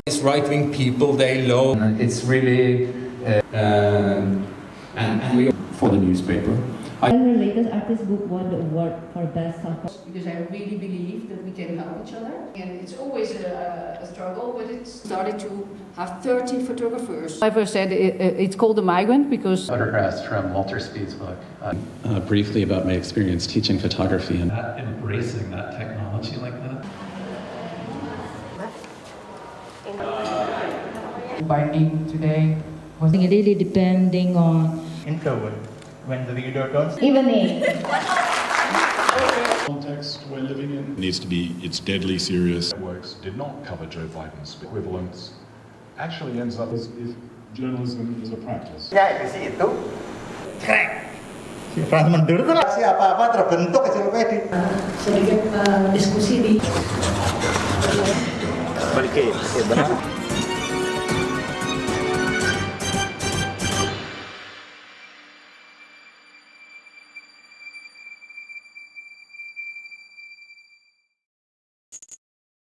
These right-wing people, they low. It's really and we for the newspaper. Her latest artist book won the award for best self. Because I really believe that we can help each other. And it's always a struggle, but it started to have 30 photographers. I first said it's called The Migrant because... Photographs from Walter Speed's book. Briefly about my experience teaching photography and Embracing that technology like that. Binding today was Really depending on introvert when the reader turns. evening. Context we're living in needs to be, it's deadly serious. Works did not cover Joe Biden's equivalence. Actually ends up as if journalism is a practice. Ya, di situ. Crack. Si Frans mundur tuh lah. Siapa-apa terbentuk ensiklopedia. Sedikit diskusi di... Balik benar.